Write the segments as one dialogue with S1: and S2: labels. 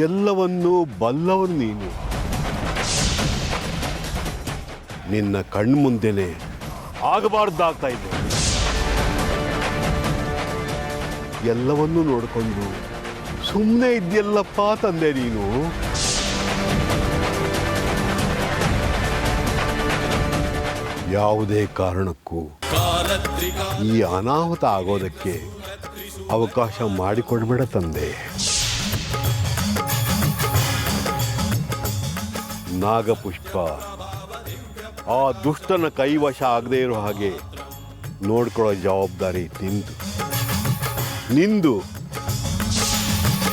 S1: ಎಲ್ಲವನ್ನೂ ಬಲ್ಲವನು ನೀನು. ನಿನ್ನ ಕಣ್ಮುಂದೆನೆ ಆಗಬಾರ್ದಾಗ್ತಾ ಇದೆ. ಎಲ್ಲವನ್ನೂ ನೋಡಿಕೊಂಡು ಸುಮ್ಮನೆ ಇದ್ಯಲ್ಲಪ್ಪ ತಂದೆ ನೀನು. ಯಾವುದೇ ಕಾರಣಕ್ಕೂ ಈ ಅನಾಹುತ ಆಗೋದಕ್ಕೆ ಅವಕಾಶ ಮಾಡಿಕೊಡ್ಬೇಡ ತಂದೆ. ನಾಗಪುಷ್ಪ ಆ ದುಷ್ಟನ ಕೈವಶ ಆಗದೆ ಇರೋ ಹಾಗೆ ನೋಡ್ಕೊಳ್ಳೋ ಜವಾಬ್ದಾರಿ ನಿಂದು.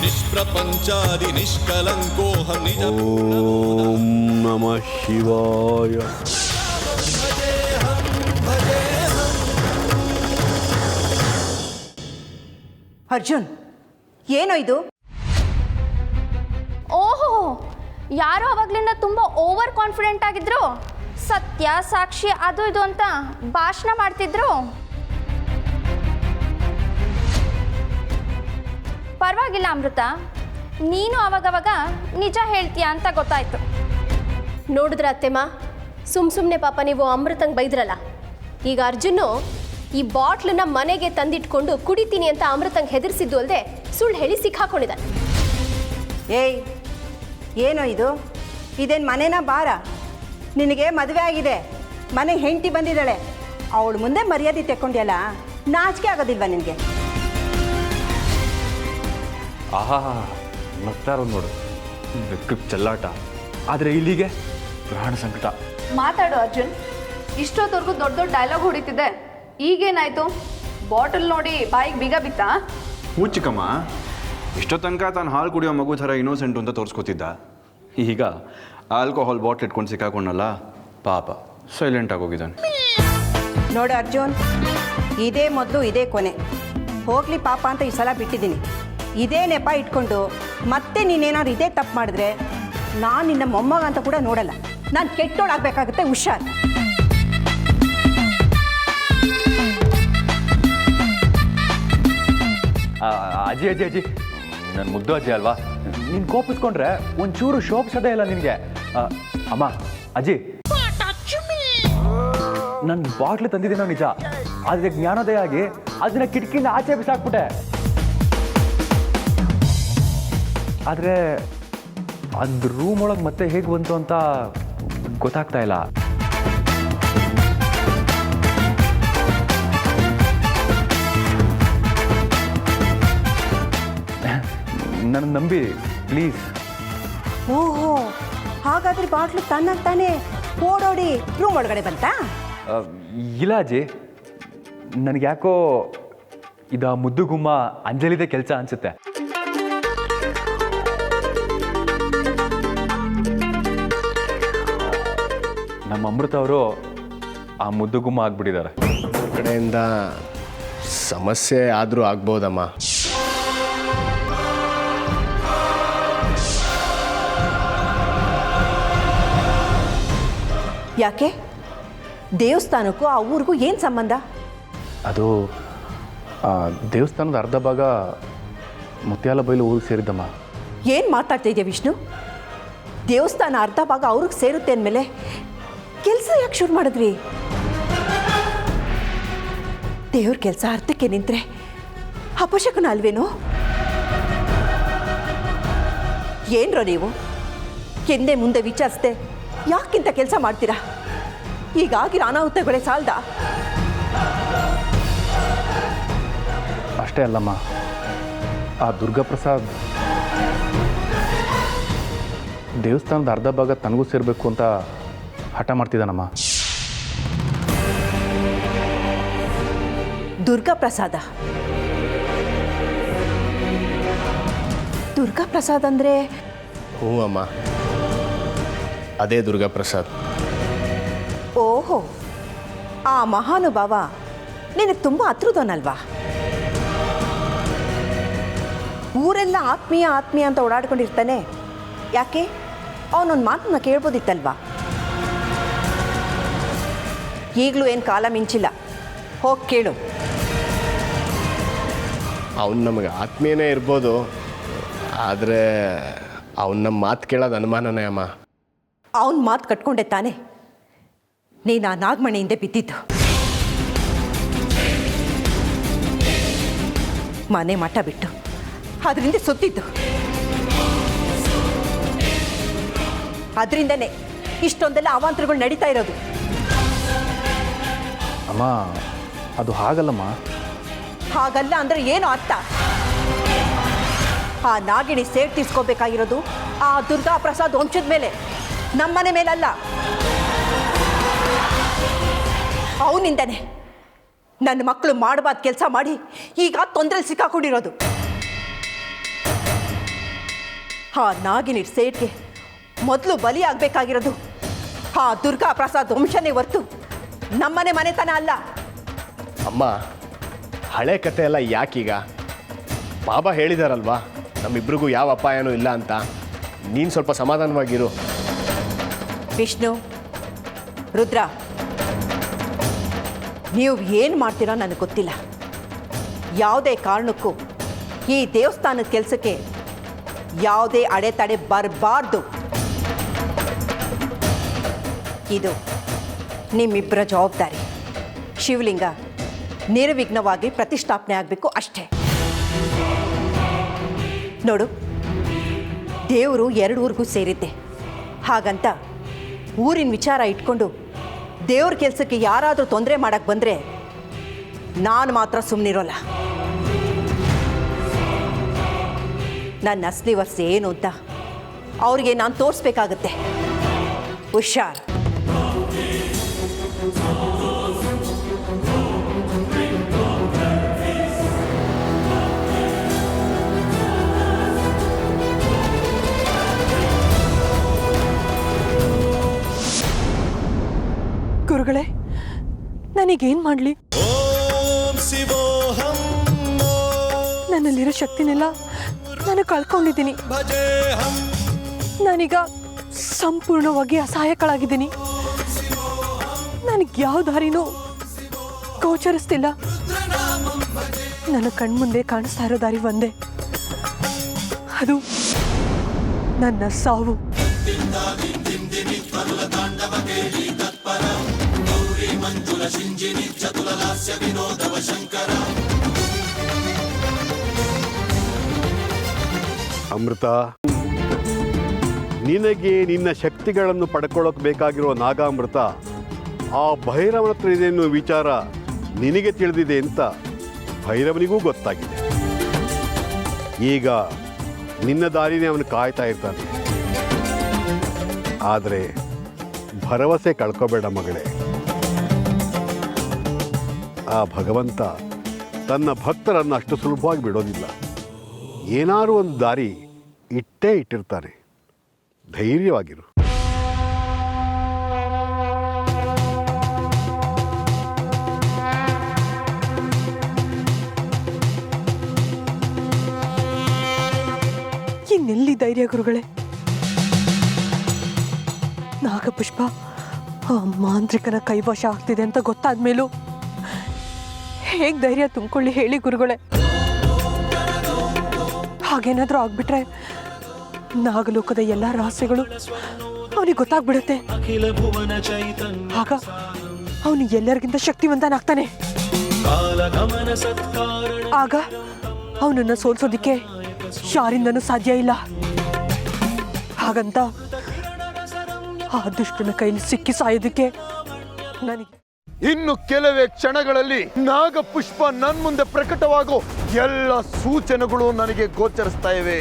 S2: ನಿಷ್ಪ್ರಪಂಚಾದಿ ನಿಷ್ಕಲಂಕೋಹಂ
S1: ಓಂ ನಮಃ ಶಿವಾಯ.
S3: ಅರ್ಜುನ್, ಏನೋ ಇದು?
S4: ಓಹೋ, ಯಾರೋ ಅವಾಗ್ಲಿಂದ ತುಂಬ ಓವರ್ ಕಾನ್ಫಿಡೆಂಟ್ ಆಗಿದ್ರು. ಸತ್ಯ ಸಾಕ್ಷಿ ಅದು ಇದು ಅಂತ ಭಾಷಣ ಮಾಡ್ತಿದ್ರು. ಪರವಾಗಿಲ್ಲ ಅಮೃತ, ನೀನು ಅವಾಗವಾಗ ನಿಜ ಹೇಳ್ತೀಯ ಅಂತ ಗೊತ್ತಾಯ್ತು.
S5: ನೋಡಿದ್ರ ಅತ್ತೆಮ್ಮ, ಸುಮ್ಮನೆ ಪಾಪ ನೀವು ಅಮೃತಂಗೆ ಬೈದ್ರಲ್ಲ. ಈಗ ಅರ್ಜುನ್ನು ಈ ಬಾಟ್ಲನ್ನ ಮನೆಗೆ ತಂದಿಟ್ಕೊಂಡು ಕುಡಿತೀನಿ ಅಂತ ಅಮೃತಂಗೆ ಹೆದರ್ಸಿದ್ದು ಅಲ್ಲದೆ ಸುಳ್ಳು ಹೇಳಿ ಸಿಕ್ಕಾಕೊಂಡಿದ್ದಾನೆ.
S3: ಏಯ್, ಏನೋ ಇದು? ಇದೇನು ಮನೆನಾ ಬಾರ? ನಿನಗೆ ಮದುವೆ ಆಗಿದೆ, ಮನೆಗೆ ಹೆಂಡತಿ ಬಂದಿದ್ದಾಳೆ, ಅವಳು ಮುಂದೆ ಮರ್ಯಾದೆ ತೆಕ್ಕೊಂಡಿಯಲ್ಲ, ನಾಚಿಕೆ ಆಗೋದಿಲ್ವಾ ನಿನಗೆ?
S6: ಆಹಾ, ನಗ್ತಾರೋ ನೋಡು, ಬೆಕ್ಕಕ್ಕೆ ಚೆಲ್ಲಾಟ. ಆದರೆ ಇಲ್ಲಿಗೆ ಪ್ರಾಣ ಸಂಕಟ.
S7: ಮಾತಾಡು ಅರ್ಜುನ್, ಇಷ್ಟೊತ್ತವರೆಗೂ ದೊಡ್ಡ ದೊಡ್ಡ ಡೈಲಾಗ್ ಹೊಡಿತಿದ್ದೆ, ಈಗೇನಾಯ್ತು? ಬಾಟಲ್ ನೋಡಿ ಬಾಯಿಗೆ ಬೀಗ ಬಿತ್ತಾ?
S6: ಚಿಕ್ಕಮ್ಮ, ಇಷ್ಟೋ ತನಕ ತಾನು ಹಾಲು ಕುಡಿಯೋ ಮಗು ಥರ ಇನ್ನೋಸೆಂಟು ಅಂತ ತೋರಿಸ್ಕೊತಿದ್ದ. ಈಗ ಆಲ್ಕೋಹಾಲ್ ಬಾಟ್ಲ್ ಇಟ್ಕೊಂಡು ಸಿಕ್ಕಾಕೊಂಡಲ್ಲ, ಪಾಪ ಸೈಲೆಂಟ್ ಆಗೋಗಿದ್ದಾನೆ.
S3: ನೋಡು ಅರ್ಜುನ್, ಇದೇ ಮೊದಲು ಇದೇ ಕೊನೆ. ಹೋಗ್ಲಿ ಪಾಪ ಅಂತ ಈ ಸಲ ಬಿಟ್ಟಿದ್ದೀನಿ. ಇದೇ ನೆಪ ಇಟ್ಕೊಂಡು ಮತ್ತೆ ನೀನೇನಾದ್ರು ಇದೇ ತಪ್ಪು ಮಾಡಿದ್ರೆ ನಾನು ನಿನ್ನ ಮೊಮ್ಮಗ ಅಂತ ಕೂಡ ನೋಡಲ್ಲ. ನಾನು ಕೆಟ್ಟೋಳಾಗಬೇಕಾಗುತ್ತೆ, ಹುಷಾರ್.
S6: ಅಜ್ಜಿ ಅಜ್ಜಿ ಅಜ್ಜಿ, ನನ್ನ ಮುದ್ದು ಅಜ್ಜಿ ಅಲ್ವಾ? ನೀನು ಕೋಪಿಸ್ಕೊಂಡ್ರೆ ಒಂಚೂರು ಶೋಭಿಸೋದೇ ಇಲ್ಲ ನಿನಗೆ. ಅಮ್ಮ, ಅಜ್ಜಿ, ನನ್ನ ಬಾಟ್ಲು ತಂದಿದ್ದೀನೋ ನಿಜ, ಆದರೆ ಜ್ಞಾನೋದಯ ಆಗಿ ಅದನ್ನ ಕಿಟಕಿಯಿಂದ ಆಚೆ ಬಿಸಾಕ್ಬಿಟ್ಟೆ. ಆದರೆ ಅದು ರೂಮ್ ಒಳಗೆ ಮತ್ತೆ ಹೇಗೆ ಬಂತು ಅಂತ ಗೊತ್ತಾಗ್ತಾ ಇಲ್ಲ. ನನ್ನ ನಂಬಿ ಪ್ಲೀಸ್.
S3: ಓಹೋ, ಹಾಗಾದ್ರೆ ಬಾಟ್ಲು ತಾನೇ ಓಡೋಡಿ ರೂಮ್ ಒಳಗಡೆ ಬಂತಾ?
S6: ಇಲ್ಲ ಅಜ್ಜಿ, ನನಗೆ ಯಾಕೋ ಇದು ಮುದ್ದುಗುಮ್ಮ ಅಂಜಲಿದೆ ಕೆಲಸ ಅನ್ಸುತ್ತೆ. ನಮ್ಮ ಅಮೃತ ಅವರು ಆ ಮುದ್ದುಗುಮ್ಮ ಆಗ್ಬಿಟ್ಟಿದ್ದಾರೆ.
S8: ಕಡೆಯಿಂದ ಸಮಸ್ಯೆ ಆದರೂ ಆಗ್ಬೋದಮ್ಮ.
S3: ಯಾಕೆ? ದೇವಸ್ಥಾನಕ್ಕೂ ಆ ಊರಿಗೂ ಏನು ಸಂಬಂಧ?
S8: ಅದು ದೇವಸ್ಥಾನದ ಅರ್ಧ ಭಾಗ ಮುತ್ಯಾಲ ಬೈಲು ಊರಿಗೆ ಸೇರಿದ್ದಮ್ಮ.
S3: ಏನು ಮಾತಾಡ್ತಾ ಇದೆಯಾ ವಿಷ್ಣು? ದೇವಸ್ಥಾನ ಅರ್ಧ ಭಾಗ ಅವ್ರಿಗೆ ಸೇರುತ್ತೆ ಅಂದಮೇಲೆ ಕೆಲಸ ಯಾಕೆ ಶುರು ಮಾಡಿದ್ರಿ? ದೇವ್ರ ಕೆಲಸ ಅರ್ಥಕ್ಕೆ ನಿಂತರೆ ಅಪಶಕನ ಅಲ್ವೇನೋ? ಏನ್ರೋ ನೀವು ಹಿಂದೆ ಮುಂದೆ ವಿಚಾರಿಸ್ದೆ ಯಾಕಿಂತ ಕೆಲಸ ಮಾಡ್ತೀರಾ? ಈಗಾಗಿರೋ ಅನಾಹುತಗಳೇ ಸಾಲ್ದ?
S8: ಅಷ್ಟೇ ಅಲ್ಲಮ್ಮ, ಆ ದುರ್ಗಾಪ್ರಸಾದ್ ದೇವಸ್ಥಾನದ ಅರ್ಧ ಭಾಗ ತನಗೂ ಸೇರಬೇಕು ಅಂತ ಹಠ ಮಾಡ್ತಿದ್ದಾನಮ್ಮ.
S3: ದುರ್ಗಾಪ್ರಸಾದ? ದುರ್ಗಾಪ್ರಸಾದ್ ಅಂದರೆ?
S8: ಹ್ಞೂ ಅಮ್ಮ, ಅದೇ ದುರ್ಗಾಪ್ರಸಾದ್.
S3: ಓಹೋ, ಆ ಮಹಾನುಭಾವ ನಿನಗೆ ತುಂಬ ಹತ್ರದವನಲ್ವಾ? ಊರೆಲ್ಲ ಆತ್ಮೀಯ ಆತ್ಮೀಯ ಅಂತ ಓಡಾಡ್ಕೊಂಡಿರ್ತಾನೆ. ಯಾಕೆ? ಅವನೊಂದು ಮಾತನ್ನ ಕೇಳ್ಬೋದಿತ್ತಲ್ವಾ? ಈಗಲೂ ಏನು ಕಾಲ ಮಿಂಚಿಲ್ಲ, ಹೋಗಿ ಕೇಳು.
S8: ಅವನು ನಮಗೆ ಆತ್ಮೀಯನೇ ಇರ್ಬೋದು, ಆದರೆ
S9: ಅವನ ಮಾತು ಕೇಳೋದು ಅನುಮಾನನೇ ಅಮ್ಮ.
S3: ಅವನ ಮಾತು ಕಟ್ಕೊಂಡೆ ತಾನೆ ನೀನು ಆ ನಾಗಮಣಿಯಿಂದ ಬಿದ್ದಿದ್ದು. ಮನೆ ಮಠ ಬಿಟ್ಟು ಅದರಿಂದ ಸುತ್ತಿದ್ದು. ಅದರಿಂದನೇ ಇಷ್ಟೊಂದೆಲ್ಲ ಅವಾಂತರಗಳು ನಡೀತಾ ಇರೋದು.
S8: ಅಮ್ಮ ಅದು ಹಾಗಲ್ಲಮ್ಮ.
S3: ಹಾಗಲ್ಲ ಅಂದ್ರೆ ಏನು ಅರ್ಥ? ಆ ನಾಗಿಣಿ ಸೇಡ್ ತೀರ್ಸ್ಕೋಬೇಕಾಗಿರೋದು ಆ ದುರ್ಗಾ ಪ್ರಸಾದ್ ವಂಶದ ಮೇಲೆ, ನಮ್ಮನೆ ಮೇಲಲ್ಲ. ಅವನಿಂದನೇ ನನ್ನ ಮಕ್ಕಳು ಮಾಡಬಾರ್ದು ಕೆಲಸ ಮಾಡಿ ಈಗ ತೊಂದರೆಲಿ ಸಿಕ್ಕಾಕೊಂಡಿರೋದು. ಆ ನಾಗಿಣಿ ಸೇಡ್ಗೆ ಮೊದಲು ಬಲಿ ಆಗಬೇಕಾಗಿರೋದು ಆ ದುರ್ಗಾ ಪ್ರಸಾದ್ ವಂಶನೇ ಹೊರ್ತು ನಮ್ಮನೆ ಮನೆತನ ಅಲ್ಲ.
S9: ಅಮ್ಮ, ಹಳೆ ಕತೆ ಎಲ್ಲ ಯಾಕೀಗ? ಬಾಬಾ ಹೇಳಿದಾರಲ್ವಾ ನಮ್ಮಿಬ್ರಿಗೂ ಯಾವ ಅಪಾಯನೂ ಇಲ್ಲ ಅಂತ. ನೀನು ಸ್ವಲ್ಪ ಸಮಾಧಾನವಾಗಿರು.
S3: ವಿಷ್ಣು, ರುದ್ರ, ನೀವು ಏನು ಮಾಡ್ತೀರೋ ನನಗೆ ಗೊತ್ತಿಲ್ಲ. ಯಾವುದೇ ಕಾರಣಕ್ಕೂ ಈ ದೇವಸ್ಥಾನದ ಕೆಲಸಕ್ಕೆ ಯಾವುದೇ ಅಡೆತಡೆ ಬರಬಾರ್ದು. ಇದು ನಿಮ್ಮಿಬ್ಬರ ಜವಾಬ್ದಾರಿ. ಶಿವಲಿಂಗ ನಿರ್ವಿಘ್ನವಾಗಿ ಪ್ರತಿಷ್ಠಾಪನೆ ಆಗಬೇಕು ಅಷ್ಟೇ. ನೋಡು, ದೇವರು 2 ಊರಿಗೂ ಸೇರಿದ್ದೆ. ಹಾಗಂತ ಊರಿನ ವಿಚಾರ ಇಟ್ಕೊಂಡು ದೇವ್ರ ಕೆಲಸಕ್ಕೆ ಯಾರಾದರೂ ತೊಂದರೆ ಮಾಡಕ್ಕೆ ಬಂದರೆ ನಾನು ಮಾತ್ರ ಸುಮ್ಮನಿರೋಲ್ಲ. ನನ್ನ ಅಸಲಿ ವರ್ಷ ಏನು ಅಂತ ಅವ್ರಿಗೆ ನಾನು ತೋರಿಸ್ಬೇಕಾಗತ್ತೆ. ಹುಷಾರ್.
S10: ಗುರುಗಳೇ, ನನಗೇನು ಮಾಡಲಿ?
S2: ಓಂ ಶಿವೋಹಂ
S10: ನನ್ನಲ್ಲಿರೋ ಶಕ್ತಿನೆಲ್ಲ ನಾನು ಕಳ್ಕೊಂಡಿದ್ದೀನಿ.
S2: ಭಜೇಹಂ
S10: ನಾನೀಗ ಸಂಪೂರ್ಣವಾಗಿ ಅಸಹಾಯಕಳಾಗಿದ್ದೀನಿ. ನನಗೆ ಯಾವ ದಾರಿನೂ ಗೋಚರಿಸ್ತಿಲ್ಲ. ನನ್ನ ಕಣ್ಮುಂದೆ ಕಾಣಿಸ್ತಾ ಇರೋ ದಾರಿ ಒಂದೇ, ಅದು ನನ್ನ ಸಾವು.
S1: ಅಮೃತ, ನಿನಗೆ ನಿನ್ನ ಶಕ್ತಿಗಳನ್ನು ಪಡ್ಕೊಳ್ಳೋಕೆ ಬೇಕಾಗಿರೋ ನಾಗಾಮೃತ ಆ ಭೈರವನ ಹತ್ರ ಇದೆ ಅನ್ನೋ ವಿಚಾರ ನಿನಗೆ ತಿಳಿದಿದೆ ಅಂತ ಭೈರವನಿಗೂ ಗೊತ್ತಾಗಿದೆ. ಈಗ ನಿನ್ನ ದಾರಿನೇ ಅವನು ಕಾಯ್ತಾ ಇರ್ತಾನೆ. ಆದರೆ ಭರವಸೆ ಕಳ್ಕೋಬೇಡ ಮಗಳೇ. ಆ ಭಗವಂತ ತನ್ನ ಭಕ್ತರನ್ನು ಅಷ್ಟು ಸುಲಭವಾಗಿ ಬಿಡೋದಿಲ್ಲ. ಏನಾದರೂ ಒಂದು ದಾರಿ ಇಟ್ಟೇ ಇಟ್ಟಿರ್ತಾನೆ. ಧೈರ್ಯವಾಗಿರು.
S10: ಇನ್ನೆಲ್ಲಿ ಧೈರ್ಯ ಗುರುಗಳೇ? ನಾಗಪುಷ್ಪ ಆ ಮಾಂತ್ರಿಕನ ಕೈವಶ ಆಗ್ತಿದೆ ಅಂತ ಗೊತ್ತಾದ ಮೇಲೂ ಹೇಗೆ ಧೈರ್ಯ ತುಂಬಿಕೊಳ್ಳಿ ಹೇಳಿ ಗುರುಗಳೇ? ಹಾಗೇನಾದರೂ ಆಗ್ಬಿಟ್ರೆ ನಾಗಲೋಕದ ಎಲ್ಲ ರಹಸ್ಯಗಳು ಅವನಿಗೆ ಗೊತ್ತಾಗ್ಬಿಡುತ್ತೆ. ಆಗ ಅವನು ಎಲ್ಲರಿಗಿಂತ ಶಕ್ತಿವಂತನಾಗ್ತಾನೆ. ಆಗ ಅವನನ್ನು ಸೋಲ್ಸೋದಿಕ್ಕೆ ಯಾರಿಂದನೂ ಸಾಧ್ಯ ಇಲ್ಲ. ಹಾಗಂತ ಆ ದುಷ್ಟನ ಕೈಲಿ ಸಿಕ್ಕಿ ಸಾಯೋದಕ್ಕೆ ನನಗೆ
S11: ಇನ್ನು ಕೆಲವೇ ಕ್ಷಣಗಳಲ್ಲಿ ನಾಗಪುಷ್ಪ ನನ್ನ ಮುಂದೆ ಪ್ರಕಟವಾಗೋ ಎಲ್ಲ ಸೂಚನೆಗಳು ನನಗೆ ಗೋಚರಿಸ್ತಾ ಇವೆ.